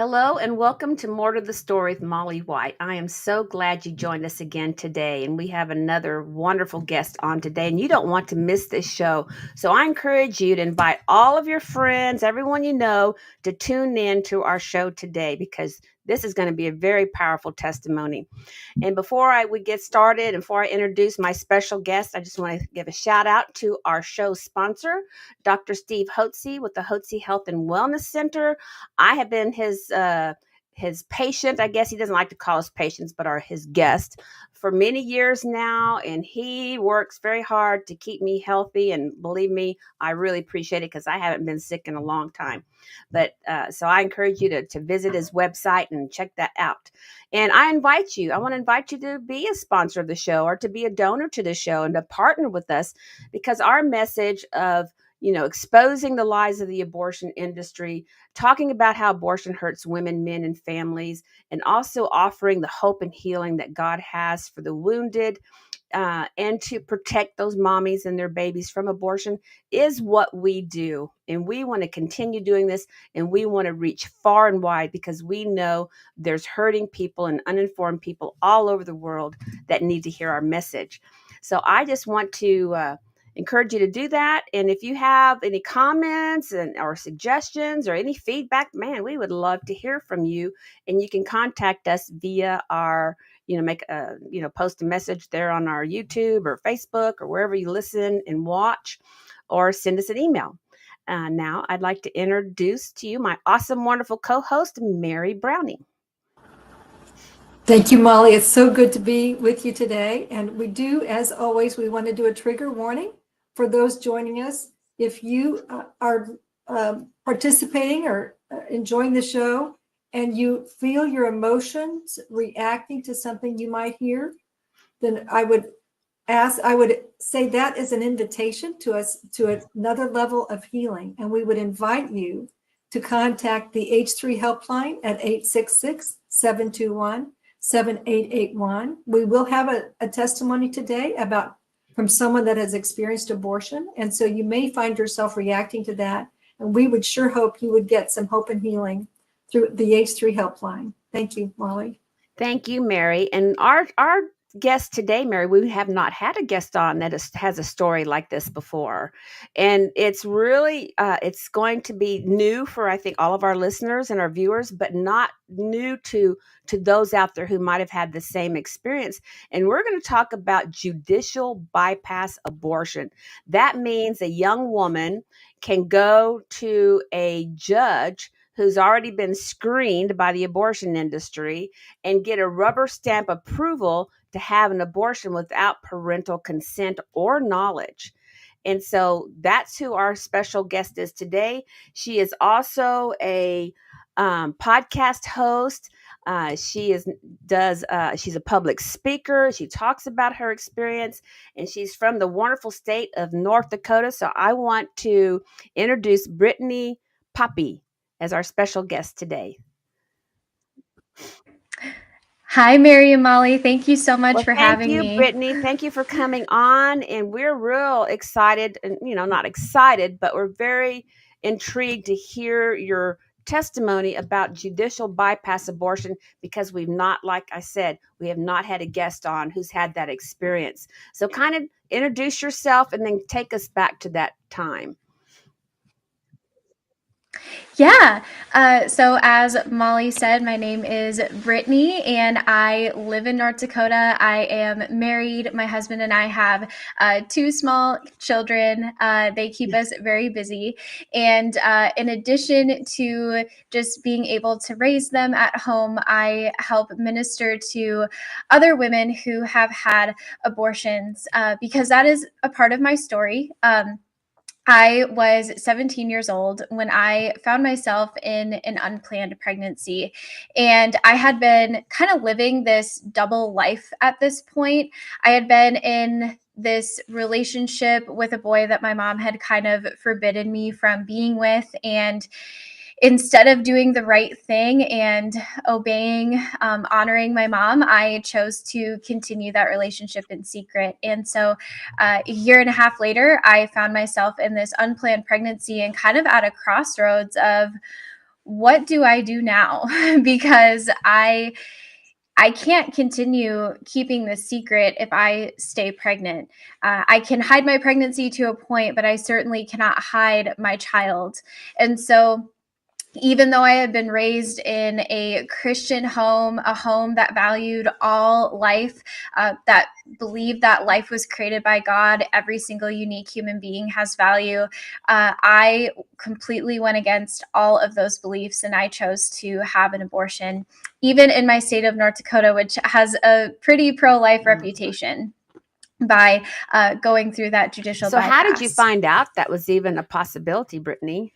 Hello and welcome to More to the Story with Molly White. I am so glad you joined us again today, and we have another wonderful guest on today, and you don't want to miss this show. So I encourage you to invite all of your friends, everyone you know, to tune in to our show today because this is going to be a very powerful testimony. And we get started, and before I introduce my special guest, I just want to give a shout out to our show sponsor, Dr. Steve Hotze with the Hotze Health and Wellness Center. I have been his patient. I guess he doesn't like to call us patients, but are his guest for many years now, and he works very hard to keep me healthy. And believe me, I really appreciate it because I haven't been sick in a long time. But so I encourage you to visit his website and check that out. And I want to invite you to be a sponsor of the show or to be a donor to the show and to partner with us because our message of exposing the lies of the abortion industry, talking about how abortion hurts women, men, and families, and also offering the hope and healing that God has for the wounded, and to protect those mommies and their babies from abortion is what we do. And we want to continue doing this, and we want to reach far and wide because we know there's hurting people and uninformed people all over the world that need to hear our message. So I just want to encourage you to do that. And if you have any comments or suggestions or any feedback, man, we would love to hear from you. And you can contact us via our, post a message there on our YouTube or Facebook or wherever you listen and watch, or send us an email. Now I'd like to introduce to you my awesome, wonderful co-host, Mary Browning. Thank you, Molly. It's so good to be with you today. And we do, as always, we want to do a trigger warning for those joining us. If you are participating or enjoying the show and you feel your emotions reacting to something you might hear, then I would say that is an invitation to us to another level of healing. And we would invite you to contact the H3 helpline at 866-721-7881. We will have a testimony today from someone that has experienced abortion. And so you may find yourself reacting to that. And we would sure hope you would get some hope and healing through the H3 helpline. Thank you, Molly. Thank you, Mary. And our guest today, Mary, we have not had a guest on that has a story like this before. And it's really, it's going to be new for, I think, all of our listeners and our viewers, but not new to those out there who might have had the same experience. And we're going to talk about judicial bypass abortion. That means a young woman can go to a judge who's already been screened by the abortion industry and get a rubber stamp approval to have an abortion without parental consent or knowledge. And so that's who our special guest is today. She is also a podcast host. She's a public speaker. She talks about her experience, and she's from the wonderful state of North Dakota. So I want to introduce Brittany Poppe as our special guest today. Hi, Mary and Molly. Thank you so much for having me. Thank you, Brittany. Thank you for coming on. And we're real excited, and not excited, but we're very intrigued to hear your testimony about judicial bypass abortion because like I said, we have not had a guest on who's had that experience. So kind of introduce yourself and then take us back to that time. Yeah. So as Molly said, my name is Brittany and I live in North Dakota. I am married. My husband and I have 2 small children. They keep us very busy. And in addition to just being able to raise them at home, I help minister to other women who have had abortions because that is a part of my story. I was 17 years old when I found myself in an unplanned pregnancy. And I had been kind of living this double life at this point. I had been in this relationship with a boy that my mom had kind of forbidden me from being with. And instead of doing the right thing and obeying, honoring my mom, I chose to continue that relationship in secret. And so a year and a half later, I found myself in this unplanned pregnancy and kind of at a crossroads of what do I do now? Because I can't continue keeping this secret if I stay pregnant. I can hide my pregnancy to a point, but I certainly cannot hide my child. And so, even though I had been raised in a Christian home, a home that valued all life, that believed that life was created by God, every single unique human being has value, I completely went against all of those beliefs and I chose to have an abortion, even in my state of North Dakota, which has a pretty pro-life reputation, by going through that judicial So how did you bypass. find out that was even a possibility, Brittany?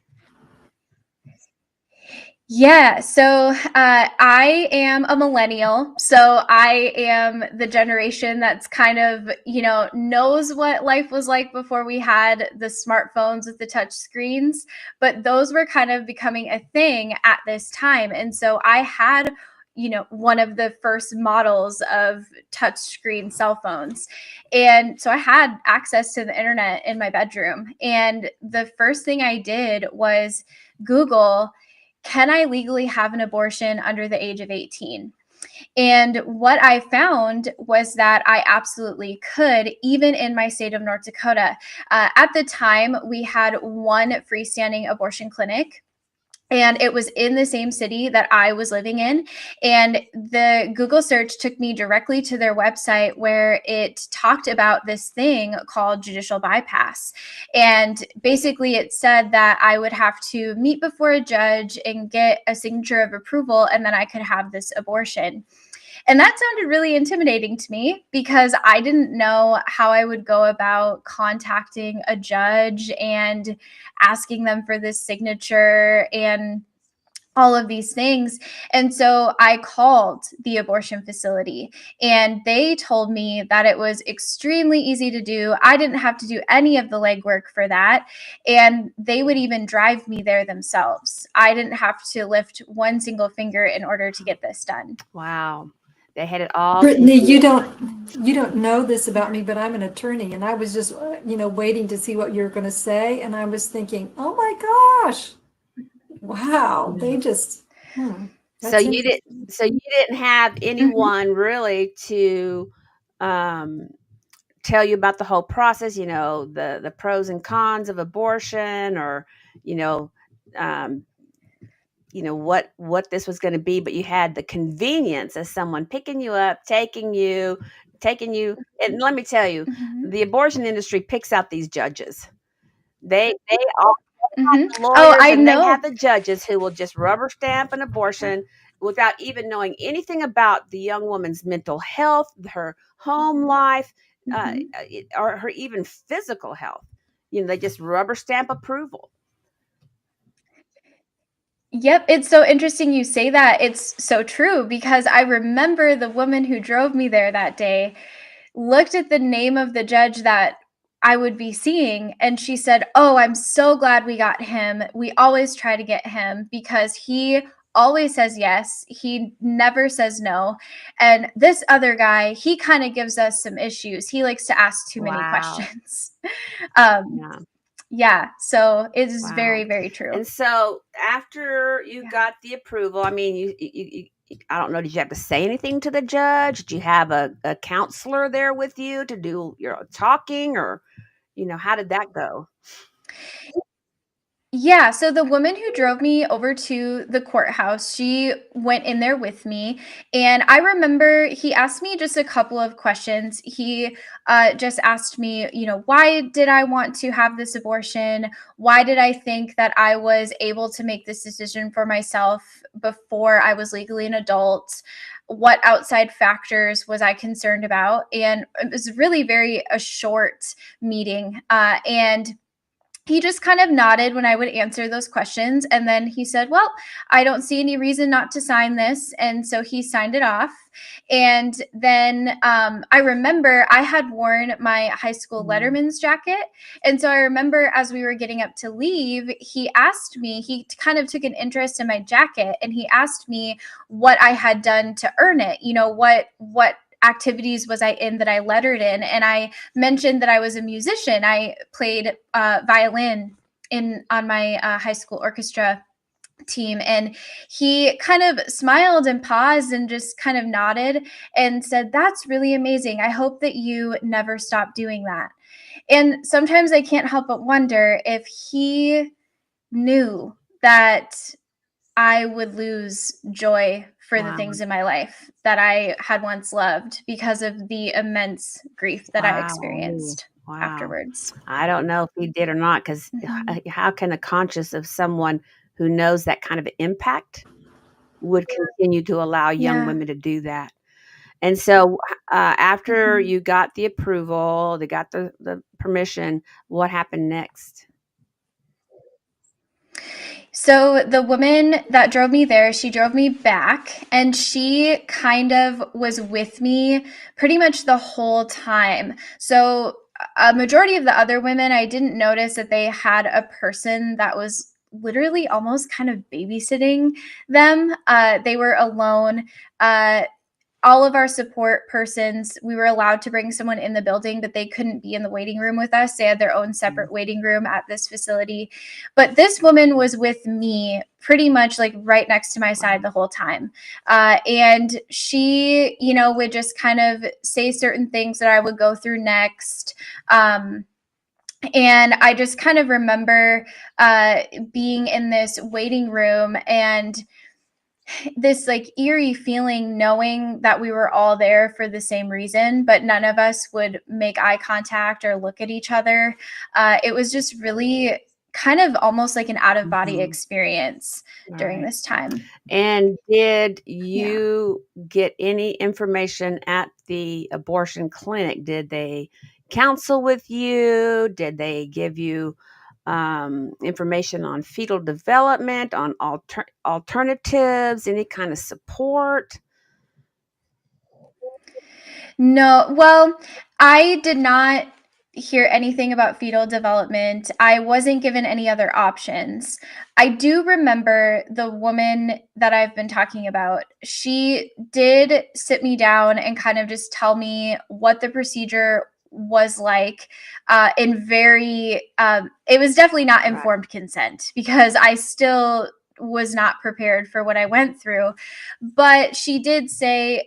Yeah, so I am a millennial. So I am the generation that's kind of, knows what life was like before we had the smartphones with the touch screens, but those were kind of becoming a thing at this time. And so I had, one of the first models of touch screen cell phones. And so I had access to the internet in my bedroom. And the first thing I did was Google, can I legally have an abortion under the age of 18? And what I found was that I absolutely could, even in my state of North Dakota. At the time, we had one freestanding abortion clinic. And it was in the same city that I was living in. And the Google search took me directly to their website where it talked about this thing called judicial bypass. And basically, it said that I would have to meet before a judge and get a signature of approval, and then I could have this abortion. And that sounded really intimidating to me because I didn't know how I would go about contacting a judge and asking them for this signature and all of these things. And so I called the abortion facility and they told me that it was extremely easy to do. I didn't have to do any of the legwork for that. And they would even drive me there themselves. I didn't have to lift one single finger in order to get this done. Wow. They had it all. Brittany, you don't know this about me, but I'm an attorney, and I was just, waiting to see what you're going to say, and I was thinking, oh my gosh, wow, they just. So you didn't have anyone really to tell you about the whole process, the pros and cons of abortion, or what this was going to be, but you had the convenience of someone picking you up, taking you. And let me tell you, the abortion industry picks out these judges. They all Oh, lawyers, I and they know. have the judges who will just rubber stamp an abortion without even knowing anything about the young woman's mental health, her home life, or her even physical health. They just rubber stamp approval. Yep, it's so interesting you say that. It's so true because I remember the woman who drove me there that day looked at the name of the judge that I would be seeing and she said, "Oh, I'm so glad we got him. We always try to get him because he always says yes. He never says no. And this other guy, he kind of gives us some issues. He likes to ask too many Wow. questions." um, Yeah. yeah, so it is Wow. very, very true. And so after you got the approval, I mean, you I don't know, did you have to say anything to the judge? Did you have a counselor there with you to do your talking, or, how did that go? Yeah, so the woman who drove me over to the courthouse, she went in there with me. And I remember he asked me just a couple of questions. He just asked me, why did I want to have this abortion? Why did I think that I was able to make this decision for myself before I was legally an adult? What outside factors was I concerned about? And it was really a short meeting. And he just kind of nodded when I would answer those questions. And then he said, "Well, I don't see any reason not to sign this." And so he signed it off. And then I remember I had worn my high school letterman's jacket. And so I remember as we were getting up to leave, he asked me, he kind of took an interest in my jacket and he asked me what I had done to earn it. What activities was I in that I lettered in? And I mentioned that I was a musician. I played violin on my high school orchestra. team, and he kind of smiled and paused and just kind of nodded and said, "That's really amazing. I hope that you never stop doing that." And sometimes I can't help but wonder if he knew that I would lose joy for the Wow. things in my life that I had once loved because of the immense grief that I Wow. experienced Wow. afterwards. I don't know if he did or not, because how can a conscience of someone who knows that kind of impact would continue to allow young Yeah. women to do that? And so, after Mhm. you got the approval, they got the permission, what happened next? So the woman that drove me there, she drove me back, and she kind of was with me pretty much the whole time. So a majority of the other women, I didn't notice that they had a person that was literally almost kind of babysitting them. They were alone. Uh, all of our support persons, we were allowed to bring someone in the building, but they couldn't be in the waiting room with us. They had their own separate waiting room at this facility. But this woman was with me pretty much like right next to my side the whole time. And she, would just kind of say certain things that I would go through next. And I just kind of remember being in this waiting room and this like eerie feeling knowing that we were all there for the same reason, but none of us would make eye contact or look at each other. It was just really kind of almost like an out of body Mhm. experience during Right. this time. And did Yeah. you get any information at the abortion clinic? Did they counsel with you? Did they give you information on fetal development, on alternatives, any kind of support? No, well, I did not hear anything about fetal development. I wasn't given any other options. I do remember the woman that I've been talking about. She did sit me down and kind of just tell me what the procedure was like in very it was definitely not Right. informed consent because I still was not prepared for what I went through, but she did say,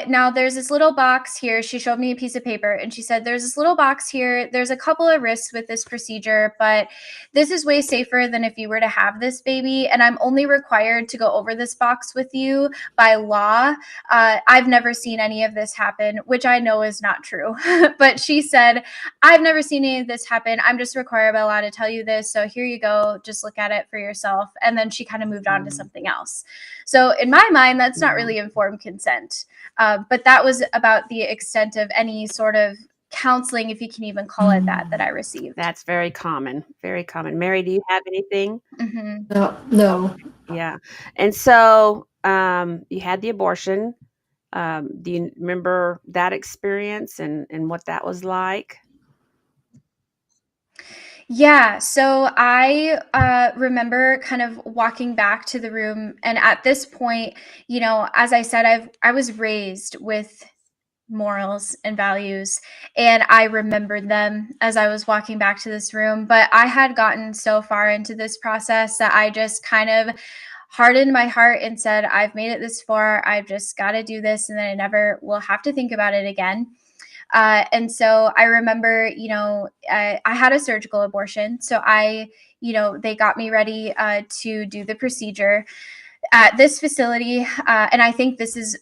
now there's this little box here. She showed me a piece of paper and she said, "There's this little box here. There's a couple of risks with this procedure, but this is way safer than if you were to have this baby. And I'm only required to go over this box with you by law. I've never seen any of this happen," which I know is not true. But she said, "I've never seen any of this happen. I'm just required by law to tell you this. So here you go. Just look at it for yourself." And then she kind of moved on to Mm, something else. So in my mind, that's not yeah. really informed consent. But that was about the extent of any sort of counseling, if you can even call it that, that I received. That's very common. Very common. Mary, do you have anything? Hmm. No, no. Yeah. And so, you had the abortion. Do you remember that experience and what that was like? Yeah, so I remember kind of walking back to the room, and at this point, as I said, I was raised with morals and values, and I remembered them as I was walking back to this room. But I had gotten so far into this process that I just kind of hardened my heart and said, "I've made it this far. I've just got to do this, and then I never will have to think about it again." And so I remember, I had a surgical abortion. So they got me ready to do the procedure at this facility. And I think this is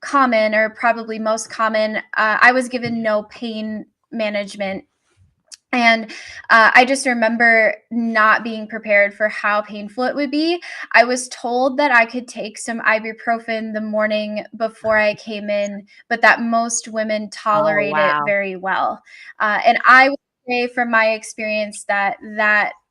common, or probably most common. I was given no pain management. And I just remember not being prepared for how painful it would be. I was told that I could take some ibuprofen the morning before I came in, but that most women Oh, tolerate it wow. very well. And I would say from my experience that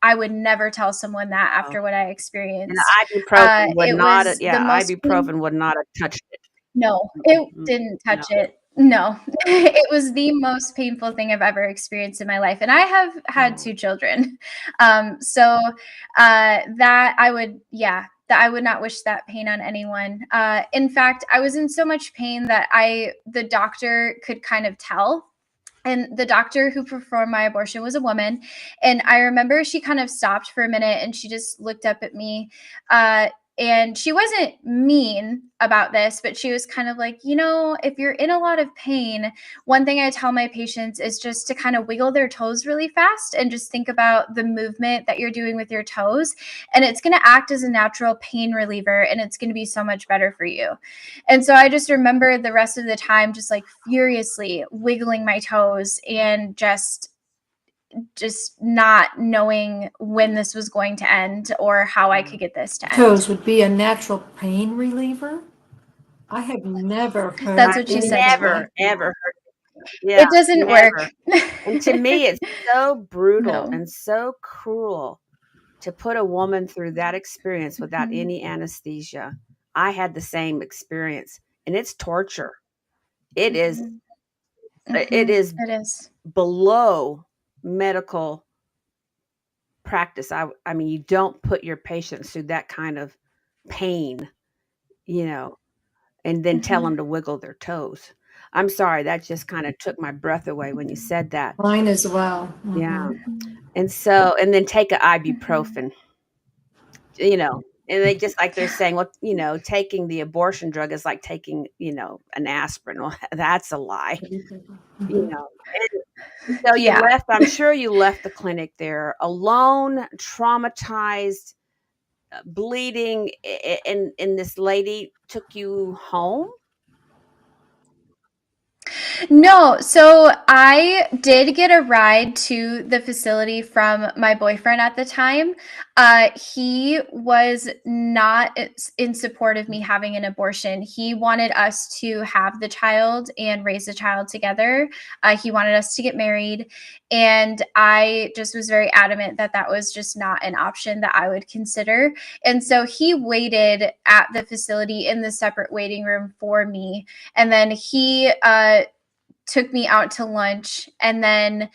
I would never tell someone that Oh, after what I and experienced. ibuprofen would It not was the yeah, most ibuprofen would not have touched it. no, Mm-mm, it mm, didn't no. touch it. No. It was the most painful thing I've ever experienced in my life, and I have had Oh, 2 children. So, that I would yeah, that I would not wish that pain on anyone. In fact, I was in so much pain that the doctor could kind of tell. And the doctor who performed my abortion was a woman. And I remember she kind of stopped for a minute and she just looked up at me. And she wasn't mean about this, but she was kind of like, if you're in a lot of pain, one thing I tell my patients is just to kind of wiggle their toes really fast and just think about the movement that you're doing with your toes. And it's going to act as a natural pain reliever and it's going to be so much better for you. And so I just remember the rest of the time just like furiously wiggling my toes and just not knowing when this was going to end or how I could get this to end. Toes would be a natural pain reliever? I have never heard. That's what she said. Never, ever heard it. Yeah, it doesn't never. work. And to me, it's so brutal No. and so cruel to put a woman through that experience without Mhm. any anesthesia. I had the same experience, and it's torture. It is. Mhm. It is It is. below medical practice. I mean, you don't put your patients through that kind of pain, and then tell them to wiggle their toes. I'm sorry, that just kind of took my breath away when you said that. Mine as well. Yeah. And then take a ibuprofen, and they just like they're saying, well, taking the abortion drug is like taking, an aspirin. Well, that's a lie, you know. And so you Yeah. left, I'm sure you left the clinic there alone, traumatized, bleeding, and this lady took you home? No, so I did get a ride to the facility from my boyfriend at the time. He was not in support of me having an abortion. He wanted us to have the child and raise the child together. He wanted us to get married. And I just was very adamant that that was just not an option that I would consider. And so he waited at the facility in the separate waiting room for me. And then he, took me out to lunch and then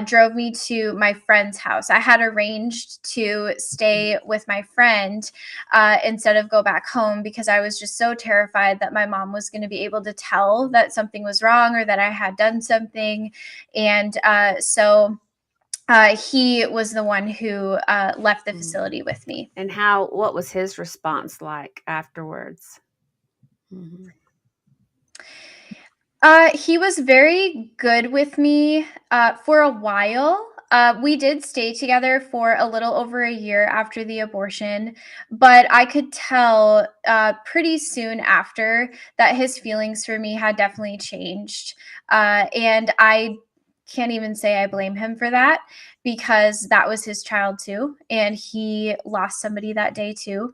drove me to my friend's house. I had arranged to stay with my friend instead of go back home because I was just so terrified that my mom was going to be able to tell that something was wrong or that I had done something. And so he was the one who left the facility with me. And what was his response like afterwards? Mm-hmm. He was very good with me for a while. We did stay together for a little over a year after the abortion, but I could tell pretty soon after that his feelings for me had definitely changed. And I can't even say I blame him for that because that was his child too. And he lost somebody that day too.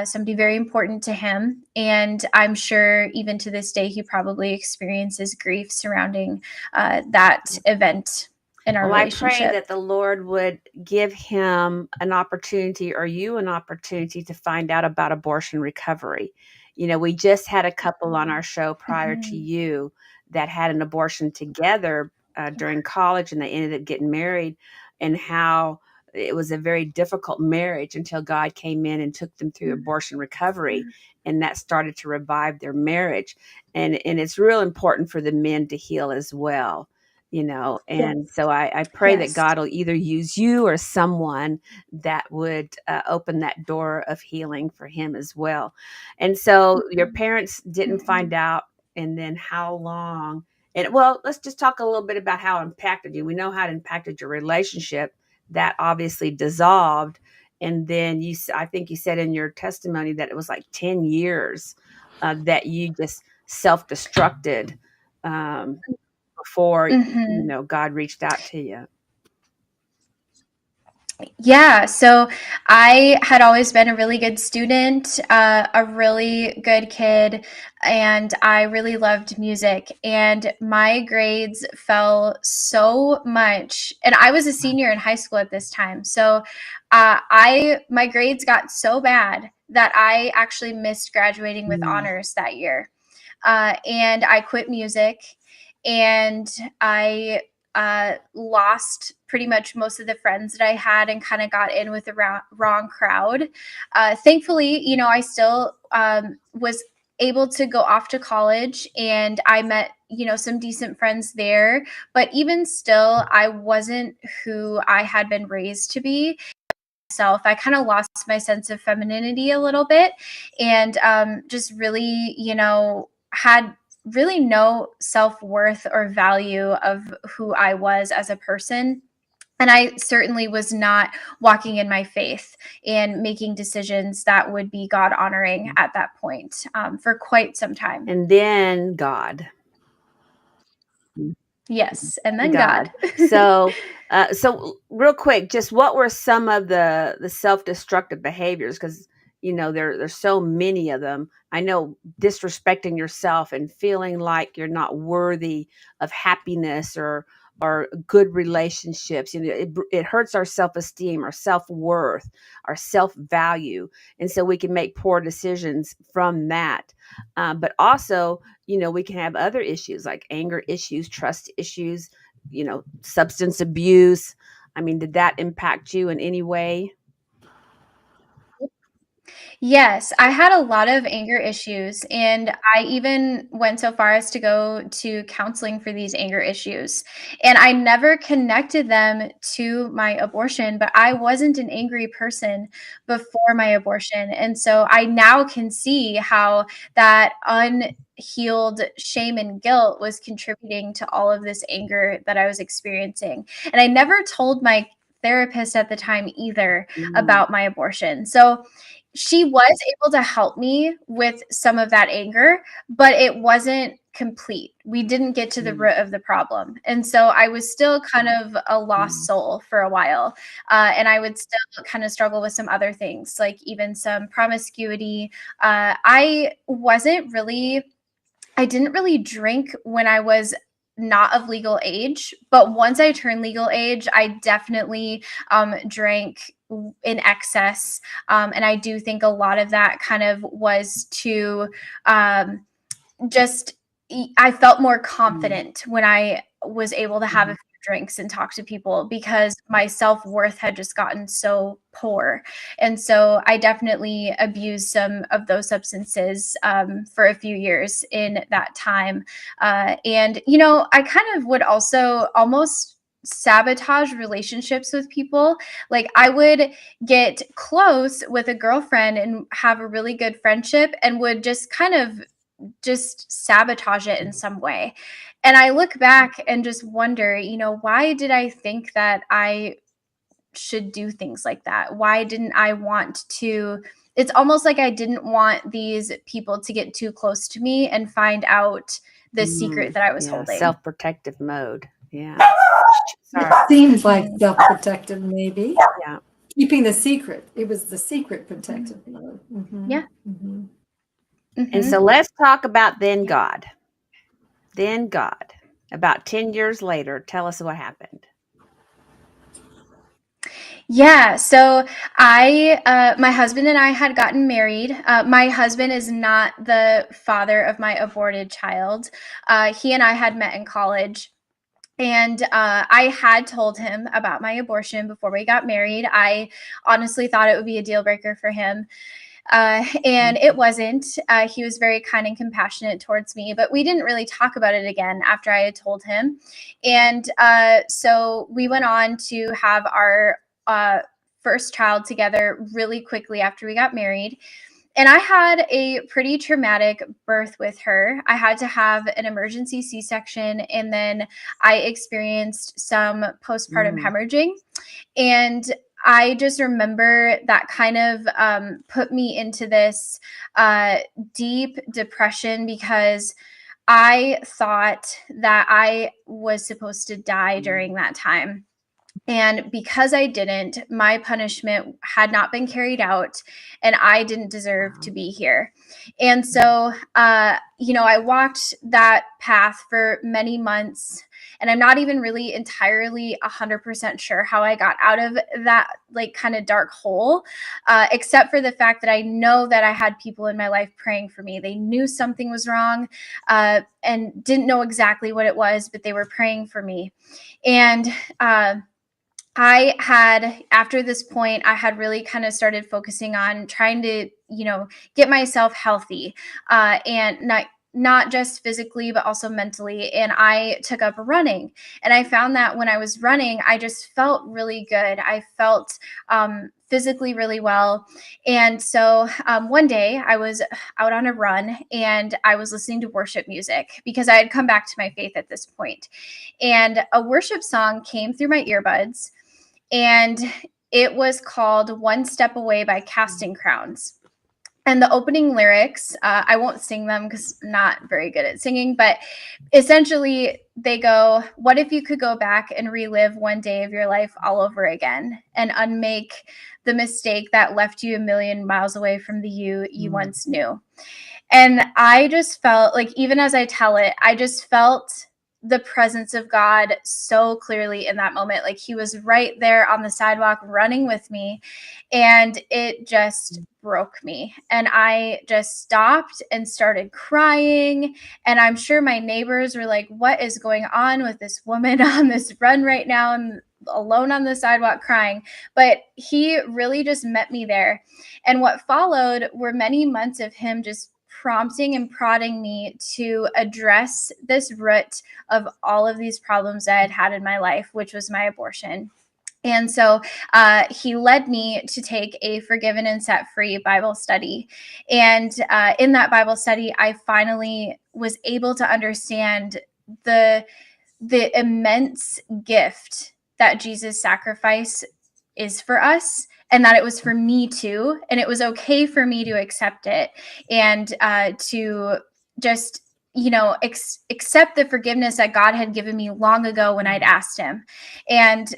Somebody very important to him. And I'm sure even to this day, he probably experiences grief surrounding that event in our relationship. I pray that the Lord would give him an opportunity or you an opportunity to find out about abortion recovery. We just had a couple on our show prior to you that had an abortion together during college, and they ended up getting married, and how it was a very difficult marriage until God came in and took them through abortion recovery, and that started to revive their marriage. And it's real important for the men to heal as well. And so I pray that God will either use you or someone that would open that door of healing for him as well. And so your parents didn't find out, and then how long? And well, let's just talk a little bit about how it impacted you. We know how it impacted your relationship. That obviously dissolved. And then I think you said in your testimony that it was like 10 years that you just self-destructed before, God reached out to you. Yeah, so I had always been a really good student, a really good kid, and I really loved music. And my grades fell so much, and I was a senior in high school at this time. So my grades got so bad that I actually missed graduating with honors that year. And I quit music, and I lost pretty much most of the friends that I had and kind of got in with the wrong crowd. Thankfully, I still was able to go off to college, and I met, some decent friends there. But even still, I wasn't who I had been raised to be. I kind of lost my sense of femininity a little bit, and just really, had really no self-worth or value of who I was as a person. And I certainly was not walking in my faith and making decisions that would be God honoring at that point, for quite some time. And then God. Yes, and then God. So real quick, just what were some of the self-destructive behaviors? Because there's so many of them. I know disrespecting yourself and feeling like you're not worthy of happiness or good relationships. It hurts our self-esteem, our self-worth, our self-value, and so we can make poor decisions from that. But also, we can have other issues like anger issues, trust issues, substance abuse. I mean, did that impact you in any way? Yes, I had a lot of anger issues, and I even went so far as to go to counseling for these anger issues. And I never connected them to my abortion, but I wasn't an angry person before my abortion. And so I now can see how that unhealed shame and guilt was contributing to all of this anger that I was experiencing. And I never told my therapist at the time either about my abortion. So she was able to help me with some of that anger, but it wasn't complete. We didn't get to the root of the problem. And so I was still kind of a lost soul for a while. And I would still kind of struggle with some other things, like even some promiscuity. I didn't really drink when I was not of legal age, but once I turned legal age, I definitely drank in excess. And I do think a lot of that kind of was to just, I felt more confident when I was able to have a few drinks and talk to people, because my self-worth had just gotten so poor. And so I definitely abused some of those substances for a few years in that time. And, I kind of would also almost sabotage relationships with people. Like, I would get close with a girlfriend and have a really good friendship, and would just kind of just sabotage it in some way. And I look back and just wonder, why did I think that I should do things like that? Why didn't I want to? It's almost like I didn't want these people to get too close to me and find out the secret that I was holding. Self-protective mode. Yeah. It seems like self-protective, maybe. Yeah. Keeping the secret. It was the secret protective mode. Yeah. And so let's talk about then God. Then God. About 10 years later, tell us what happened. Yeah, so my husband and I had gotten married. My husband is not the father of my aborted child. He and I had met in college. And I had told him about my abortion before we got married. I honestly thought it would be a deal breaker for him. And it wasn't. He was very kind and compassionate towards me, but we didn't really talk about it again after I had told him. And so we went on to have our first child together really quickly after we got married. And I had a pretty traumatic birth with her. I had to have an emergency C-section, and then I experienced some postpartum hemorrhaging. And I just remember that kind of put me into this deep depression, because I thought that I was supposed to die during that time. And because I didn't, my punishment had not been carried out, and I didn't deserve to be here. And so, I walked that path for many months, and I'm not even really entirely 100% sure how I got out of that, like, kind of dark hole, except for the fact that I know that I had people in my life praying for me. They knew something was wrong and didn't know exactly what it was, but they were praying for me. And after this point, I had really kind of started focusing on trying to, get myself healthy, and not just physically, but also mentally. And I took up running. And I found that when I was running, I just felt really good. I felt physically really well. And so one day I was out on a run and I was listening to worship music because I had come back to my faith at this point. And a worship song came through my earbuds, and it was called One Step Away by Casting Crowns. And the opening lyrics, I won't sing them because I'm not very good at singing, but essentially they go, what if you could go back and relive one day of your life all over again and unmake the mistake that left you a million miles away from the you once knew? And I just felt like, even as I tell it, I just felt the presence of God so clearly in that moment. Like he was right there on the sidewalk running with me, and it just broke me. And I just stopped and started crying. And I'm sure my neighbors were like, what is going on with this woman on this run right now and alone on the sidewalk crying? But he really just met me there. And what followed were many months of him just prompting and prodding me to address this root of all of these problems I had had in my life, which was my abortion. And so he led me to take a Forgiven and Set Free Bible study. And in that Bible study, I finally was able to understand the immense gift that Jesus' sacrifice is for us, and that it was for me too. And it was okay for me to accept it and to just, accept the forgiveness that God had given me long ago when I'd asked him. And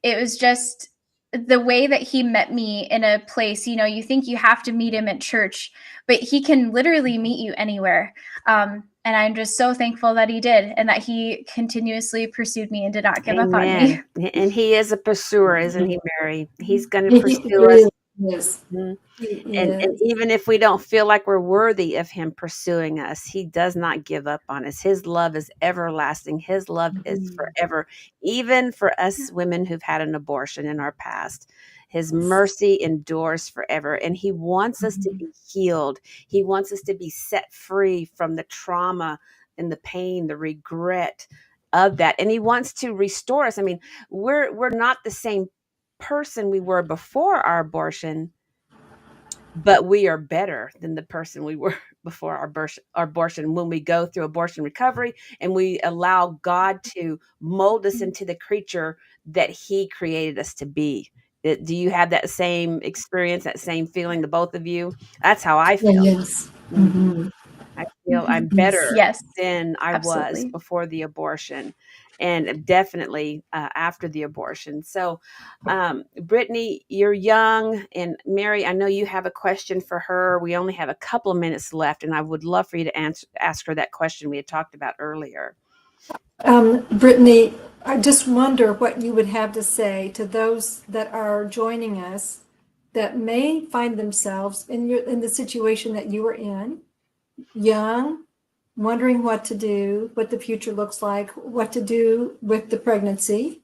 it was just the way that he met me in a place, you think you have to meet him at church, but he can literally meet you anywhere. And I'm just so thankful that he did, and that he continuously pursued me and did not give up on me. And he is a pursuer, isn't he, Mary? He's going to He pursue us. really is. Mhm. He And is. even if we don't feel like we're worthy of him pursuing us, he does not give up on us. His love is everlasting. His love is forever, even for us women who've had an abortion in our past. His mercy endures forever, and he wants us to be healed. He wants us to be set free from the trauma and the pain, the regret of that. And he wants to restore us. I mean, we're not the same person we were before our abortion, but we are better than the person we were before our abortion when we go through abortion recovery and we allow God to mold us into the creature that he created us to be. Do you have that same experience, that same feeling, the both of you? That's how I feel. Yes. I feel I'm better Yes, than I was absolutely. before the abortion, and definitely after the abortion. So, Brittany, you're young, and Mary, I know you have a question for her. We only have a couple of minutes left, and I would love for you to ask her that question we had talked about earlier. Brittany, I just wonder what you would have to say to those that are joining us that may find themselves in the situation that you were in, young, wondering what to do, what the future looks like, what to do with the pregnancy,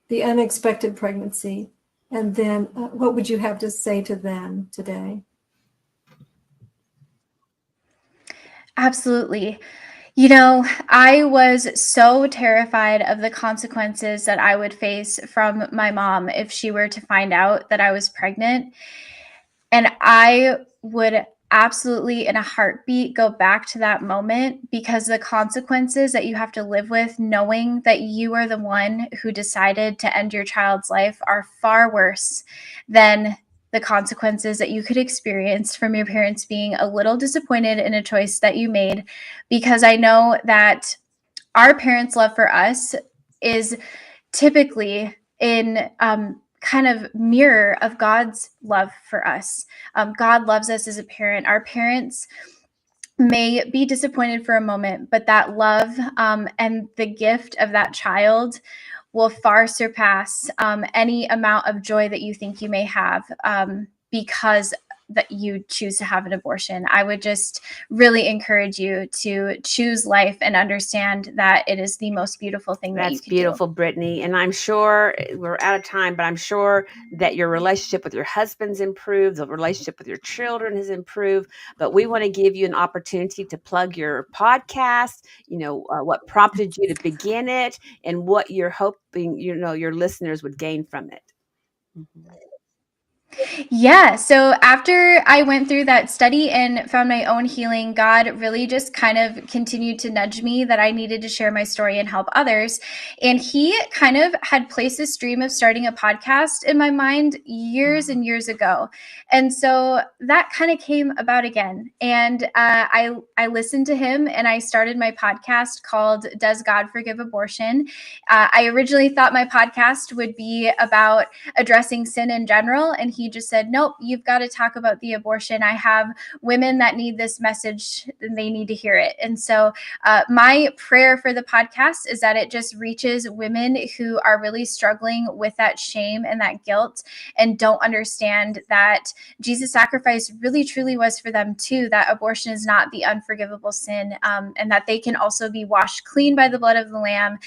the unexpected pregnancy, and then what would you have to say to them today? Absolutely. I was so terrified of the consequences that I would face from my mom if she were to find out that I was pregnant. And I would absolutely, in a heartbeat, go back to that moment, because the consequences that you have to live with knowing that you are the one who decided to end your child's life are far worse than the consequences that you could experience from your parents being a little disappointed in a choice that you made. Because I know that our parents' love for us is typically in kind of mirror of God's love for us. God loves us as a parent. Our parents may be disappointed for a moment, but that love and the gift of that child will far surpass any amount of joy that you think you may have, because that you choose to have an abortion. I would just really encourage you to choose life and understand that it is the most beautiful thing that you That's can do. beautiful, Brittany. And I'm sure we're out of time, but I'm sure that your relationship with your husband's improved, the relationship with your children has improved. But we want to give you an opportunity to plug your podcast, what prompted you to begin it and what you're hoping, your listeners would gain from it. Mm-hmm. Yeah. So after I went through that study and found my own healing, God really just kind of continued to nudge me that I needed to share my story and help others. And He kind of had placed this dream of starting a podcast in my mind years and years ago. And so that kind of came about again. And I listened to Him and I started my podcast called Does God Forgive Abortion? I originally thought my podcast would be about addressing sin in general. And He just said, nope, you've got to talk about the abortion. I have women that need this message and they need to hear it. And so my prayer for the podcast is that it just reaches women who are really struggling with that shame and that guilt and don't understand that Jesus' sacrifice really truly was for them too, that abortion is not the unforgivable sin, and that they can also be washed clean by the blood of the Lamb,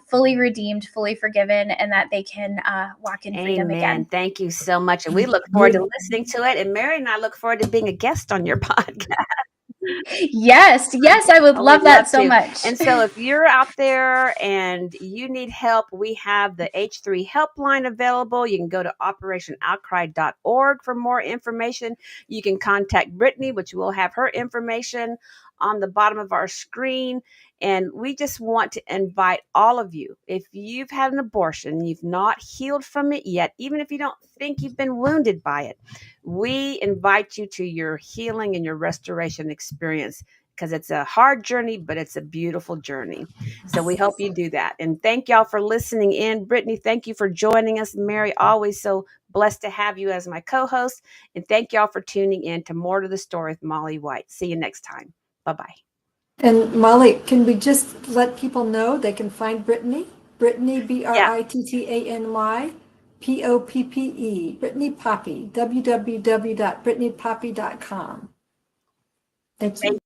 fully redeemed, fully forgiven, and that they can walk in freedom again. Thank you so much. And we look forward to listening to it. And Mary and I look forward to being a guest on your podcast. Yes, I would love that so much. And so if you're out there and you need help, we have the H3 helpline available. You can go to operationoutcry.org for more information. You can contact Brittany, which will have her information on the bottom of our screen. And we just want to invite all of you, if you've had an abortion, you've not healed from it yet, even if you don't think you've been wounded by it, we invite you to your healing and your restoration experience, because it's a hard journey, but it's a beautiful journey. So we hope you do that. And thank y'all for listening in. Brittany, thank you for joining us. Mary, always so blessed to have you as my co-host. And thank y'all for tuning in to More to the Story with Molly White. See you next time. Bye-bye. And Molly, can we just let people know they can find Brittany? Brittany, Brittany, Poppe, Brittany Poppe, www.brittanypoppe.com. Thank you.